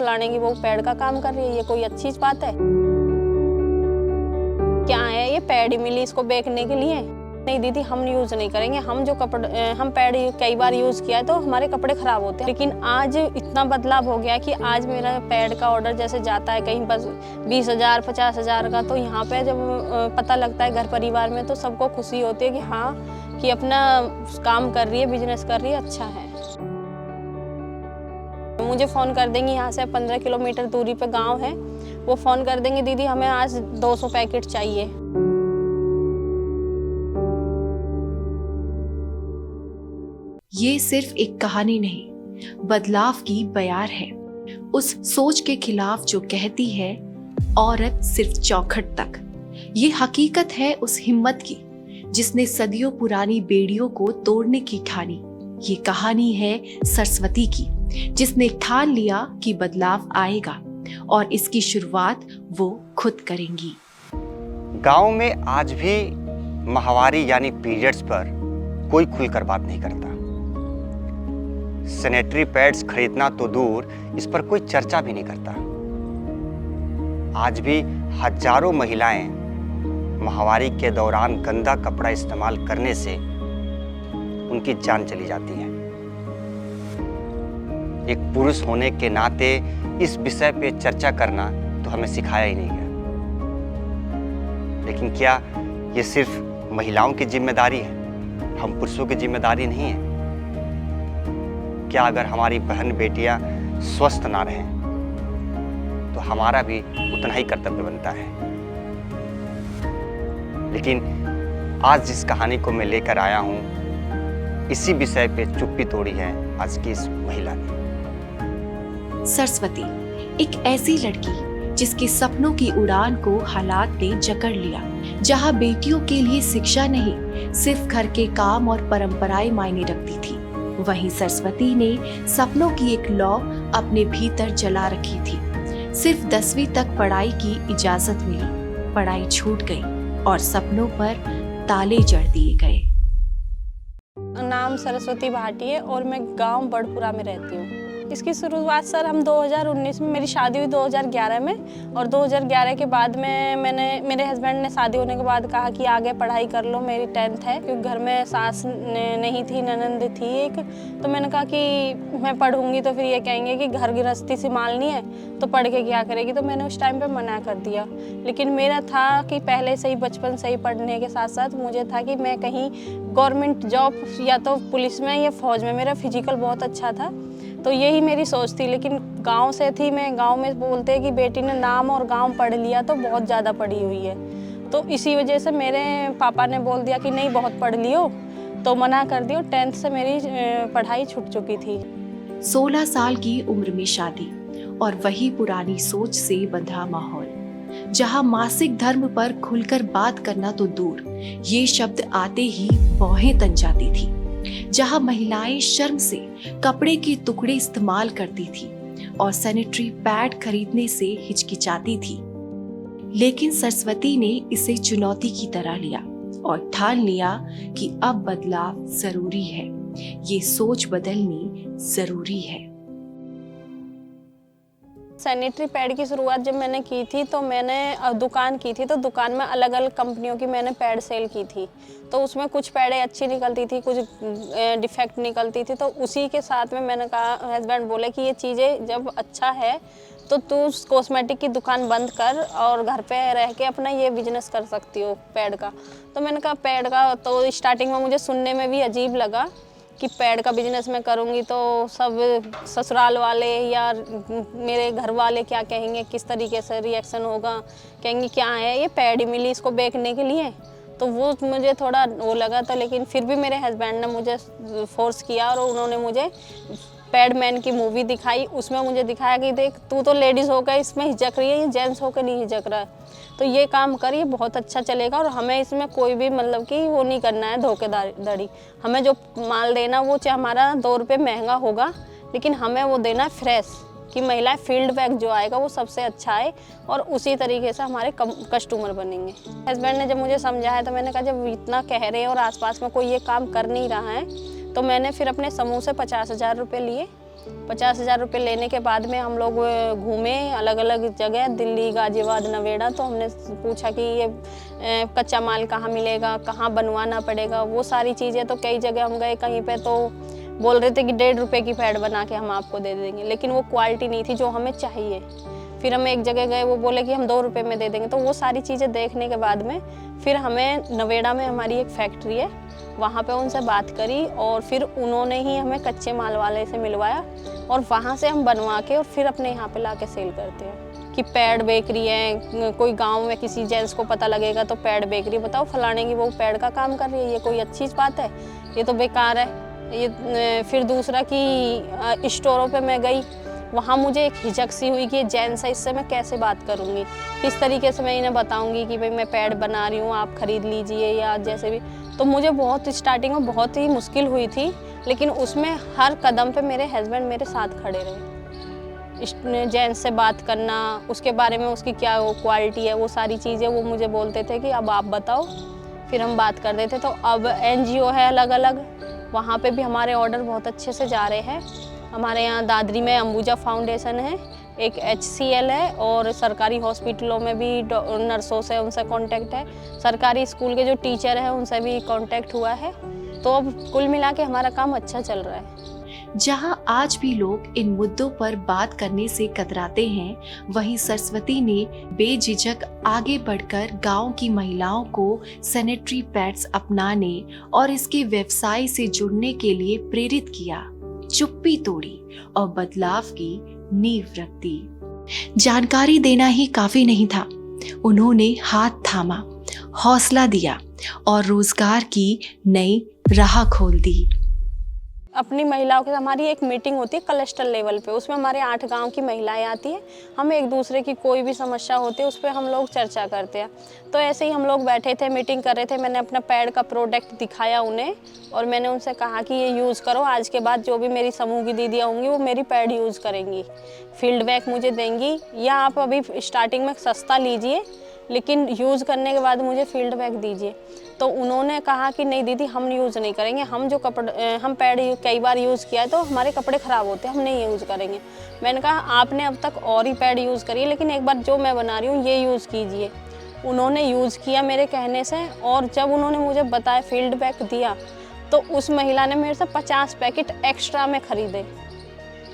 फलाने की वो पैड का काम कर रही है, ये कोई अच्छी बात है? क्या है ये पैड ही मिली इसको बेचने के लिए? नहीं दीदी, हम यूज़ नहीं करेंगे। हम जो कपड़े हम पैड कई बार यूज़ किया है तो हमारे कपड़े ख़राब होते हैं। लेकिन आज इतना बदलाव हो गया कि आज मेरा पैड का ऑर्डर जैसे जाता है कहीं बस 20,000 50,000 का, तो यहाँ पे जब पता लगता है घर परिवार में तो सबको खुशी होती है कि हाँ, कि अपना काम कर रही है, बिजनेस कर रही है, अच्छा है। मुझे फ़ोन कर देंगी, यहाँ से 15 किलोमीटर दूरी पे गाँव है, वो फ़ोन कर देंगे, दीदी हमें आज 200 पैकेट चाहिए। ये सिर्फ एक कहानी नहीं, बदलाव की बयार है, उस सोच के खिलाफ जो कहती है औरत सिर्फ चौखट तक। ये हकीकत है उस हिम्मत की जिसने सदियों पुरानी बेड़ियों को तोड़ने की ठानी। ये कहानी है सरस्वती की, जिसने ठान लिया कि बदलाव आएगा और इसकी शुरुआत वो खुद करेंगी। गांव में आज भी माहवारी यानी पीरियड्स पर कोई खुलकर बात नहीं करता। सैनिटरी पैड्स खरीदना तो दूर, इस पर कोई चर्चा भी नहीं करता। आज भी हजारों महिलाएं माहवारी के दौरान गंदा कपड़ा इस्तेमाल करने से उनकी जान चली जाती है। एक पुरुष होने के नाते इस विषय पे चर्चा करना तो हमें सिखाया ही नहीं गया। लेकिन क्या ये सिर्फ महिलाओं की जिम्मेदारी है, हम पुरुषों की जिम्मेदारी नहीं है? क्या अगर हमारी बहन बेटियां स्वस्थ ना रहें तो हमारा भी उतना ही कर्तव्य बनता है। लेकिन आज जिस कहानी को मैं लेकर आया हूं, इसी विषय पे चुप्पी तोड़ी है आज की इस महिला ने। सरस्वती एक ऐसी लड़की जिसके सपनों की उड़ान को हालात ने जकड़ लिया, जहां बेटियों के लिए शिक्षा नहीं, सिर्फ घर के काम और परंपराएं मायने रखती थी। वहीं सरस्वती ने सपनों की एक लौ अपने भीतर जला रखी थी। सिर्फ 10वीं तक पढ़ाई की इजाजत मिली, पढ़ाई छूट गई और सपनों पर ताले जड़ दिए गए। नाम सरस्वती भाटी है और मैं गांव बड़पुरा में रहती हूँ। इसकी शुरुआत सर हम 2019 में, मेरी शादी हुई 2011 में, और 2011 के बाद में मेरे हस्बैंड ने शादी होने के बाद कहा कि आगे पढ़ाई कर लो, मेरी 10th है, क्योंकि घर में सास नहीं थी, ननंद थी एक। तो मैंने कहा कि मैं पढ़ूंगी तो फिर ये कहेंगे कि घर गृहस्थी संभालनी है तो पढ़ के क्या करेगी, तो मैंने उस टाइम पे मना कर दिया। लेकिन मेरा था कि पहले से ही बचपन से ही पढ़ने के साथ साथ मुझे था कि मैं कहीं गवर्नमेंट जॉब या तो पुलिस में या फौज में, मेरा फिजिकल बहुत अच्छा था, तो यही मेरी सोच थी। लेकिन गांव से थी मैं, गांव में बोलते हैं कि बेटी ने नाम और गांव पढ़ लिया तो बहुत ज़्यादा पढ़ी हुई है, तो इसी वजह से मेरे पापा ने बोल दिया कि नहीं बहुत पढ़ लियो, तो मना कर दियो। 10th से मेरी पढ़ाई छूट चुकी थी। 16 साल की उम्र में शादी और वही पुरानी सोच से बंधा माहौल, जहां मासिक धर्म पर खुलकर बात करना तो दूर, ये शब्द आते ही भौहें तन जाती थी। जहां महिलाएं शर्म से कपड़े के टुकड़े इस्तेमाल करती थी और सैनिटरी पैड खरीदने से हिचकिचाती थी। लेकिन सरस्वती ने इसे चुनौती की तरह लिया और ठान लिया कि अब बदलाव जरूरी है, ये सोच बदलनी जरूरी है। सैनिटरी पैड की शुरुआत जब मैंने की थी तो मैंने दुकान की थी, तो दुकान में अलग अलग कंपनियों की मैंने पैड सेल की थी। तो उसमें कुछ पैडें अच्छी निकलती थी, कुछ डिफेक्ट निकलती थी। तो उसी के साथ में मैंने कहा, हस्बैंड बोले कि ये चीज़ें जब अच्छा है तो तू कॉस्मेटिक की दुकान बंद कर और घर पे रह के अपना ये बिजनेस कर सकती हो पैड का। तो मैंने कहा पैड का, तो स्टार्टिंग में मुझे सुनने में भी अजीब लगा कि पैड का बिजनेस मैं करूँगी तो सब ससुराल वाले या मेरे घर वाले क्या कहेंगे, किस तरीके से रिएक्शन होगा, कहेंगे क्या है ये पैड ही मिली इसको बेचने के लिए, तो वो मुझे थोड़ा वो लगा था। लेकिन फिर भी मेरे हस्बैंड ने मुझे फोर्स किया और उन्होंने मुझे पैडमैन की मूवी दिखाई। उसमें मुझे दिखाया कि देख तू तो लेडीज़ होकर इसमें हिचक रही है, ये जेंट्स होकर नहीं हिचक रहा है, तो ये काम कर, ये बहुत अच्छा चलेगा और हमें इसमें कोई भी मतलब कि वो नहीं करना है धोखेधड़ी। हमें जो माल देना वो चाहे हमारा 2 रुपये महंगा होगा, लेकिन हमें वो देना है फ्रेश, कि महिलाएं फील्ड बैग जो आएगा वो सबसे अच्छा है और उसी तरीके से हमारे कस्टमर बनेंगे। हस्बैंड ने जब मुझे समझाया तो मैंने कहा जब इतना कह रहे हैं और आसपास में कोई ये काम कर नहीं रहा है, तो मैंने फिर अपने समूह से 50,000 रुपये लिए 50,000 रुपये लेने के बाद में हम लोग घूमे अलग अलग जगह, दिल्ली, गाजियाबाद, नवेड़ा। तो हमने पूछा कि ये कच्चा माल कहाँ मिलेगा, कहाँ बनवाना पड़ेगा, वो सारी चीज़ें। तो कई जगह हम गए, कहीं पे तो बोल रहे थे कि 1.5 रुपये की पैड बना के हम आपको दे देंगे, लेकिन वो क्वालिटी नहीं थी जो हमें चाहिए। फिर हम एक जगह गए, वो बोले कि हम 2 रुपये में दे देंगे। तो वो सारी चीज़ें देखने के बाद में फिर हमें नवेड़ा में हमारी एक फैक्ट्री है, वहाँ पे उनसे बात करी और फिर उन्होंने ही हमें कच्चे माल वाले से मिलवाया और वहाँ से हम बनवा के और फिर अपने यहाँ पे ला के सेल करते हैं। कि पैड बेकरी है, कोई गांव में किसी जेंट्स को पता लगेगा तो पैड बेकरी, बताओ फलाने की वो पैड का काम कर रही है, ये कोई अच्छी बात है? ये तो बेकार है ये। फिर दूसरा कि स्टोरों पे मैं गई, वहाँ मुझे एक हिचक सी हुई कि ये जेंट्स है, इससे मैं कैसे बात करूँगी, किस तरीके से मैं इन्हें बताऊँगी कि भाई मैं पैड बना रही हूँ, आप ख़रीद लीजिए या जैसे भी। तो मुझे बहुत स्टार्टिंग में बहुत ही मुश्किल हुई थी, लेकिन उसमें हर कदम पे मेरे हस्बैंड मेरे साथ खड़े रहे। जेंट्स से बात करना, उसके बारे में उसकी क्या वो क्वालिटी है, वो सारी चीज़ें वो मुझे बोलते थे कि अब आप बताओ, फिर हम बात कर देते। तो अब NGO है अलग अलग, वहाँ पे भी हमारे ऑर्डर बहुत अच्छे से जा रहे हैं। हमारे यहाँ दादरी में अंबुजा फाउंडेशन है, एक HCL है और सरकारी हॉस्पिटलों में भी नर्सों से उनसे कांटेक्ट है, सरकारी स्कूल के जो टीचर हैं उनसे भी कांटेक्ट हुआ है। तो अब कुल मिला के हमारा काम अच्छा चल रहा है। जहां आज भी लोग इन मुद्दों पर बात करने से कतराते हैं, वहीं सरस्वती ने बेझिझक आगे बढ़कर गांव की महिलाओं को सैनिटरी पैड्स अपनाने और इसके व्यवसाय से जुड़ने के लिए प्रेरित किया, चुप्पी तोड़ी और बदलाव की नींव रख दी। जानकारी देना ही काफी नहीं था, उन्होंने हाथ थामा, हौसला दिया और रोजगार की नई राह खोल दी। अपनी महिलाओं के हमारी एक मीटिंग होती है क्लस्टर लेवल पे, उसमें हमारे 8 गांव की महिलाएं आती हैं। हम एक दूसरे की कोई भी समस्या होती है उस पर हम लोग चर्चा करते हैं। तो ऐसे ही हम लोग बैठे थे, मीटिंग कर रहे थे। मैंने अपना पैड का प्रोडक्ट दिखाया उन्हें और मैंने उनसे कहा कि ये यूज़ करो, आज के बाद जो भी मेरी समूह की दीदियाँ होंगी वो मेरी पैड यूज़ करेंगी, फीडबैक मुझे देंगी, या आप अभी स्टार्टिंग में सस्ता लीजिए लेकिन यूज़ करने के बाद मुझे फीडबैक दीजिए। तो उन्होंने कहा कि नहीं दीदी, हम यूज़ नहीं करेंगे, हम पैड कई बार यूज़ किया है तो हमारे कपड़े ख़राब होते हैं, हम नहीं यूज़ करेंगे। मैंने कहा आपने अब तक और ही पैड यूज़ करिए, लेकिन एक बार जो मैं बना रही हूँ ये यूज़ कीजिए। उन्होंने यूज़ किया मेरे कहने से, और जब उन्होंने मुझे बताया, फीडबैक दिया, तो उस महिला ने मेरे से 50 पैकेट एक्स्ट्रा में ख़रीदे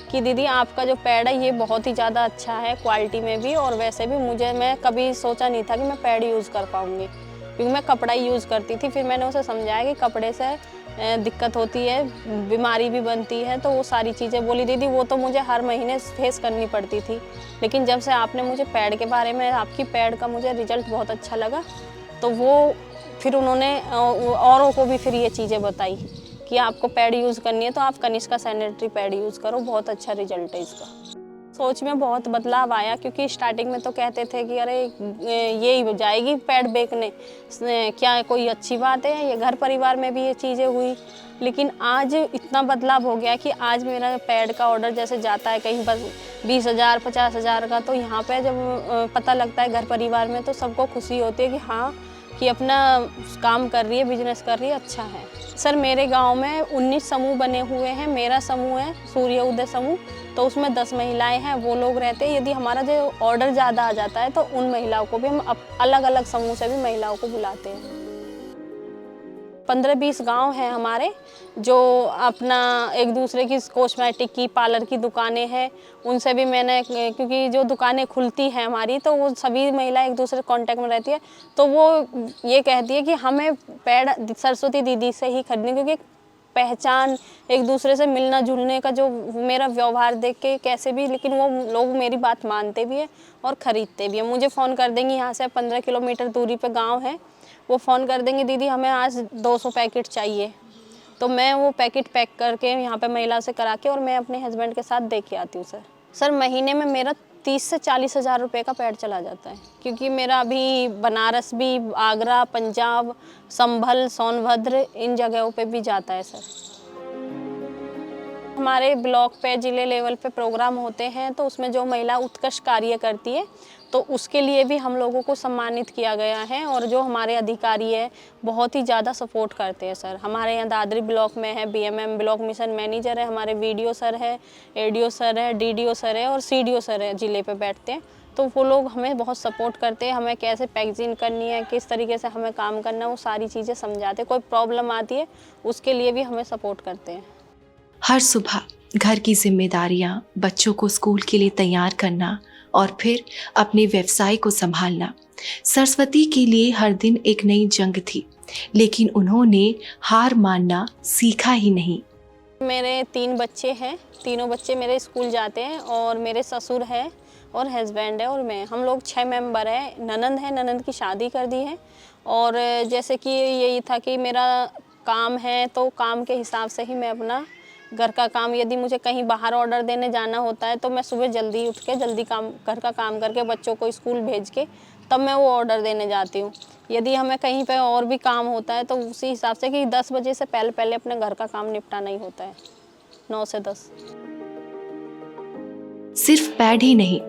कि दीदी आपका जो पैड है ये बहुत ही ज़्यादा अच्छा है क्वालिटी में भी, और वैसे भी मैं कभी सोचा नहीं था कि मैं पैड यूज़ कर पाऊँगी, क्योंकि मैं कपड़ा ही यूज़ करती थी। फिर मैंने उसे समझाया कि कपड़े से दिक्कत होती है, बीमारी भी बनती है, तो वो सारी चीज़ें बोली दीदी वो तो मुझे हर महीने फेस करनी पड़ती थी, लेकिन जब से आपने मुझे पैड के बारे में, आपकी पैड का मुझे रिजल्ट बहुत अच्छा लगा। तो वो फिर उन्होंने औरों को भी फिर ये चीज़ें बताई कि आपको पैड यूज़ करनी है तो आप कनिष्का सैनिटरी पैड यूज़ करो, बहुत अच्छा रिजल्ट है इसका। सोच में बहुत बदलाव आया, क्योंकि स्टार्टिंग में तो कहते थे कि अरे ये ही जाएगी पैड बेचने, क्या कोई अच्छी बात है, ये घर परिवार में भी ये चीज़ें हुई। लेकिन आज इतना बदलाव हो गया कि आज मेरा पैड का ऑर्डर जैसे जाता है कहीं पर 20,000 50,000 का, तो यहाँ पे जब पता लगता है घर परिवार में तो सबको खुशी होती है कि हाँ, कि अपना काम कर रही है, बिजनेस कर रही है, अच्छा है। सर मेरे गांव में 19 समूह बने हुए हैं। मेरा समूह है सूर्य उदय समूह, तो उसमें 10 महिलाएं हैं, वो लोग रहते हैं। यदि हमारा जो ऑर्डर ज़्यादा आ जाता है तो उन महिलाओं को भी हम अलग अलग समूह से भी महिलाओं को बुलाते हैं। 15-20 गांव हैं हमारे जो अपना एक दूसरे की कॉस्मेटिक की, पार्लर की दुकानें हैं, उनसे भी मैंने, क्योंकि जो दुकानें खुलती हैं हमारी तो वो सभी महिलाएं एक दूसरे कांटेक्ट में रहती है, तो वो ये कहती है कि हमें पैड सरस्वती दीदी से ही खरीदनी, क्योंकि पहचान, एक दूसरे से मिलना जुलने का जो मेरा व्यवहार देख के कैसे भी, लेकिन वो लोग मेरी बात मानते भी हैं और ख़रीदते भी हैं। मुझे फ़ोन कर देंगी, यहाँ से 15 किलोमीटर दूरी पे गांव है, वो फ़ोन कर देंगे दीदी हमें आज 200 पैकेट चाहिए, तो मैं वो पैकेट पैक करके यहाँ पे महिला से करा के और मैं अपने हस्बैंड के साथ दे के आती हूँ। सर महीने में मेरा 30 से 40 हज़ार रुपये का पैड चला जाता है, क्योंकि मेरा अभी बनारस भी, आगरा, पंजाब, संभल, सोनभद्र, इन जगहों पे भी जाता है सर। हमारे ब्लॉक पे जिले लेवल पे प्रोग्राम होते हैं तो उसमें जो महिला उत्कृष्ट कार्य करती है तो उसके लिए भी हम लोगों को सम्मानित किया गया है। और जो हमारे अधिकारी है बहुत ही ज़्यादा सपोर्ट करते हैं सर। हमारे यहाँ दादरी ब्लॉक में है बीएमएम ब्लॉक मिशन मैनेजर है, हमारे वीडियो सर है, एडीओ सर है, डीडीओ सर है और सीडीओ सर है जिले पे बैठते हैं। तो वो लोग हमें बहुत सपोर्ट करते हैं, हमें कैसे पैकेजिंग करनी है, किस तरीके से हमें काम करना है, वो सारी चीज़ें समझाते हैं। कोई प्रॉब्लम आती है उसके लिए भी हमें सपोर्ट करते हैं। हर सुबह घर की जिम्मेदारियां, बच्चों को स्कूल के लिए तैयार करना और फिर अपने व्यवसाय को संभालना सरस्वती के लिए हर दिन एक नई जंग थी, लेकिन उन्होंने हार मानना सीखा ही नहीं। मेरे 3 बच्चे हैं, तीनों बच्चे मेरे स्कूल जाते हैं और मेरे ससुर है और हस्बैंड है और मैं, हम लोग 6 मेंबर हैं। ननंद है, ननंद की शादी कर दी है। और जैसे कि यही था कि मेरा काम है तो काम के हिसाब से ही मैं अपना घर का काम, यदि मुझे कहीं बाहर ऑर्डर देने जाना होता है तो मैं सुबह जल्दी उठ के जल्दी काम घर का काम करके बच्चों को स्कूल भेज के तब मैं वो ऑर्डर देने जाती हूँ। यदि हमें कहीं पे और भी काम होता है तो उसी हिसाब से कि 10 बजे से पहले पहले अपने घर का काम निपटाना ही होता है, 9 से 10। सिर्फ पैड ही नहीं,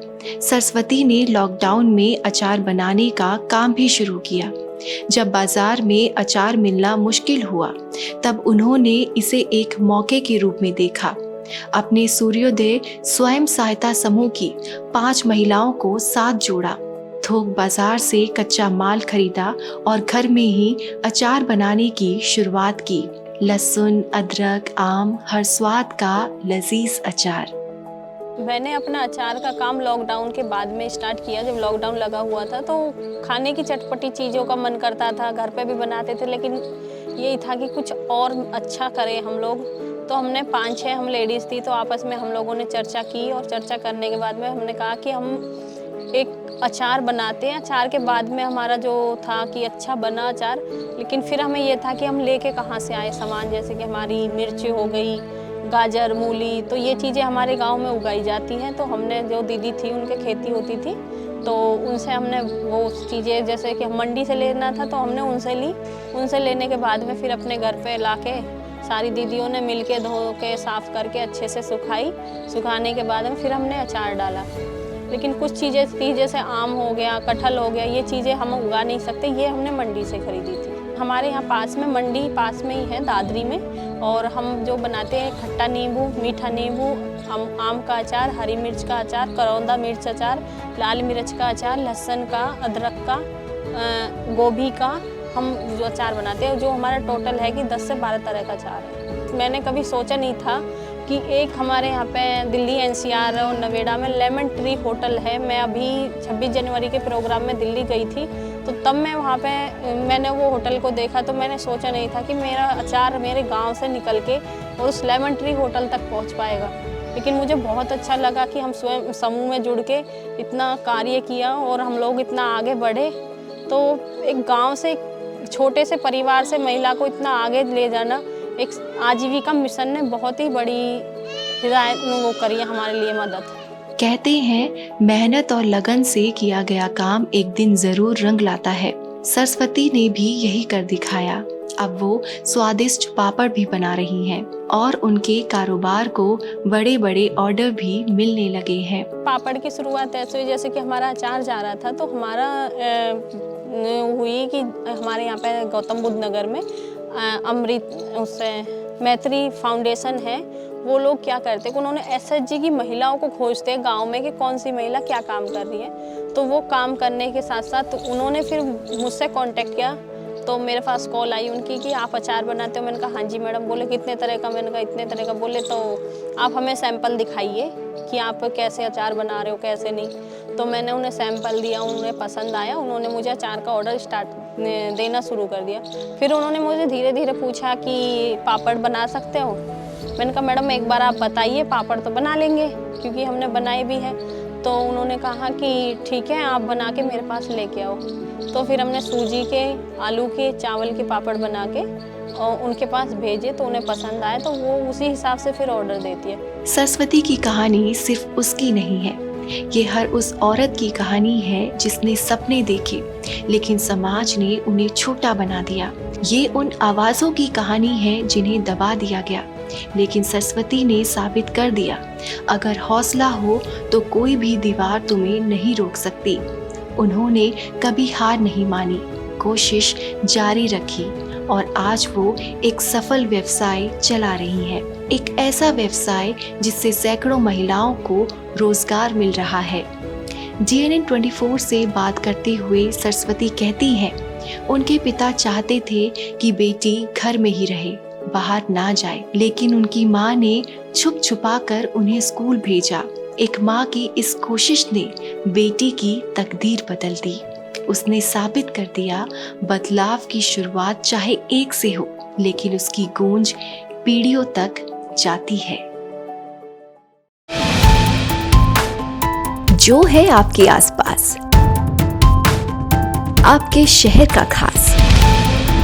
सरस्वती ने लॉकडाउन में अचार बनाने का काम भी शुरू किया। जब बाजार में अचार मिलना मुश्किल हुआ तब उन्होंने इसे एक मौके के रूप में देखा। अपने सूर्योदय स्वयं सहायता समूह की 5 महिलाओं को साथ जोड़ा, थोक बाजार से कच्चा माल खरीदा और घर में ही अचार बनाने की शुरुआत की। लहसुन, अदरक, आम, हर स्वाद का लजीज अचार। मैंने अपना अचार का काम लॉकडाउन के बाद में स्टार्ट किया। जब लॉकडाउन लगा हुआ था तो खाने की चटपटी चीज़ों का मन करता था, घर पे भी बनाते थे, लेकिन यही था कि कुछ और अच्छा करें हम लोग। तो हमने 5-6 हम लेडीज़ थी तो आपस में हम लोगों ने चर्चा की और चर्चा करने के बाद में हमने कहा कि हम एक अचार बनाते हैं। अचार के बाद में हमारा जो था कि अच्छा बना अचार, लेकिन फिर हमें ये था कि हम लेके कहाँ से आए सामान, जैसे कि हमारी मिर्च हो गई, गाजर, मूली, तो ये चीज़ें हमारे गांव में उगाई जाती हैं। तो हमने जो दीदी थी उनके खेती होती थी तो उनसे हमने वो चीज़ें, जैसे कि मंडी से लेना था तो हमने उनसे ली। उनसे लेने के बाद में फिर अपने घर पे लाके सारी दीदियों ने मिल के धो के साफ़ करके अच्छे से सुखाई। सुखाने के बाद में फिर हमने अचार डाला। लेकिन कुछ चीज़ें थी जैसे आम हो गया, कटहल हो गया, ये चीज़ें हम उगा नहीं सकते, ये हमने मंडी से खरीदी थी। हमारे यहाँ पास में मंडी पास में ही है दादरी में, और हम जो बनाते हैं खट्टा नींबू, मीठा नींबू, आम का अचार, हरी मिर्च का अचार, करौंदा मिर्च अचार, लाल मिर्च का अचार, लहसुन का, अदरक का, गोभी का हम जो अचार बनाते हैं, जो हमारा टोटल है कि 10 से 12 तरह का अचार है। मैंने कभी सोचा नहीं था कि एक हमारे यहाँ पे दिल्ली एनसीआर और नवेड़ा में लेमन ट्री होटल है। मैं अभी 26 जनवरी के प्रोग्राम में दिल्ली गई थी तो तब मैं वहाँ पे मैंने वो होटल को देखा तो मैंने सोचा नहीं था कि मेरा अचार मेरे गांव से निकल के और उस लेमन ट्री होटल तक पहुँच पाएगा। लेकिन मुझे बहुत अच्छा लगा कि हम स्वयं समूह में जुड़ के इतना कार्य किया और हम लोग इतना आगे बढ़े। तो एक गाँव से, छोटे से परिवार से महिला को इतना आगे ले जाना, एक आजीविका मिशन ने बहुत ही बड़ी हिदायत वो करी है हमारे लिए मदद। कहते हैं मेहनत और लगन से किया गया काम एक दिन जरूर रंग लाता है। सरस्वती ने भी यही कर दिखाया। अब वो स्वादिष्ट पापड़ भी बना रही हैं और उनके कारोबार को बड़े बड़े ऑर्डर भी मिलने लगे हैं। पापड़ की शुरुआत ऐसे हुई जैसे कि हमारा अचार जा रहा था तो हमारा हुई कि हमारे यहाँ पे गौतम बुद्ध नगर में अमृत उससे मैत्री फाउंडेशन है, वो लोग क्या करते हैं, उन्होंने एसएचजी की महिलाओं को खोजते हैं गांव में कि कौन सी महिला क्या काम कर रही है। तो वो काम करने के साथ साथ उन्होंने फिर मुझसे कांटेक्ट किया। तो मेरे पास कॉल आई उनकी कि आप अचार बनाते हो। मैंने कहा हाँ जी मैडम। बोले कितने तरह का? मैंने कहा इतने तरह का। बोले तो आप हमें सैंपल दिखाइए कि आप कैसे अचार बना रहे हो, कैसे नहीं। तो मैंने उन्हें सैंपल दिया, उन्हें पसंद आया, उन्होंने मुझे अचार का ऑर्डर देना शुरू कर दिया। फिर उन्होंने मुझे धीरे धीरे पूछा कि पापड़ बना सकते हो? मैंने कहा मैडम एक बार आप बताइए, पापड़ तो बना लेंगे क्योंकि हमने बनाए भी हैं। तो उन्होंने कहा कि ठीक है आप बना के मेरे पास लेके आओ। तो फिर हमने सूजी के, आलू के, चावल के पापड़ बना के और उनके पास भेजे तो उन्हें पसंद आए तो वो उसी हिसाब से फिर ऑर्डर देती है। सरस्वती की कहानी सिर्फ उसकी नहीं है, ये हर उस औरत की कहानी है जिसने सपने देखे लेकिन समाज ने उन्हें छोटा बना दिया। ये उन आवाज़ों की कहानी है जिन्हें दबा दिया गया, लेकिन सरस्वती ने साबित कर दिया, अगर हौसला हो तो कोई भी दीवार तुम्हें नहीं रोक सकती। उन्होंने कभी हार नहीं मानी, कोशिश जारी रखी और आज वो एक सफल व्यवसाय चला रही हैं। एक ऐसा व्यवसाय जिससे सैकड़ों महिलाओं को रोजगार मिल रहा है। DNN 24 से बात करते हुए सरस्वती कहती हैं, उनके पिता चाहते थे कि बेटी घर में ही रहे, बाहर ना जाए, लेकिन उनकी माँ ने छुप छुपा कर उन्हें स्कूल भेजा। एक माँ की इस कोशिश ने बेटी की तकदीर बदल दी। उसने साबित कर दिया, बदलाव की शुरुआत चाहे एक से हो, लेकिन उसकी गूंज पीढ़ियों तक जाती है। जो है आपके आसपास, आपके शहर का खास,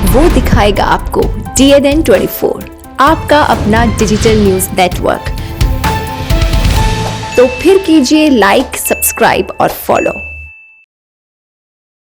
वो दिखाएगा आपको DNN 24, आपका अपना डिजिटल न्यूज नेटवर्क। तो फिर कीजिए लाइक, सब्सक्राइब और फॉलो।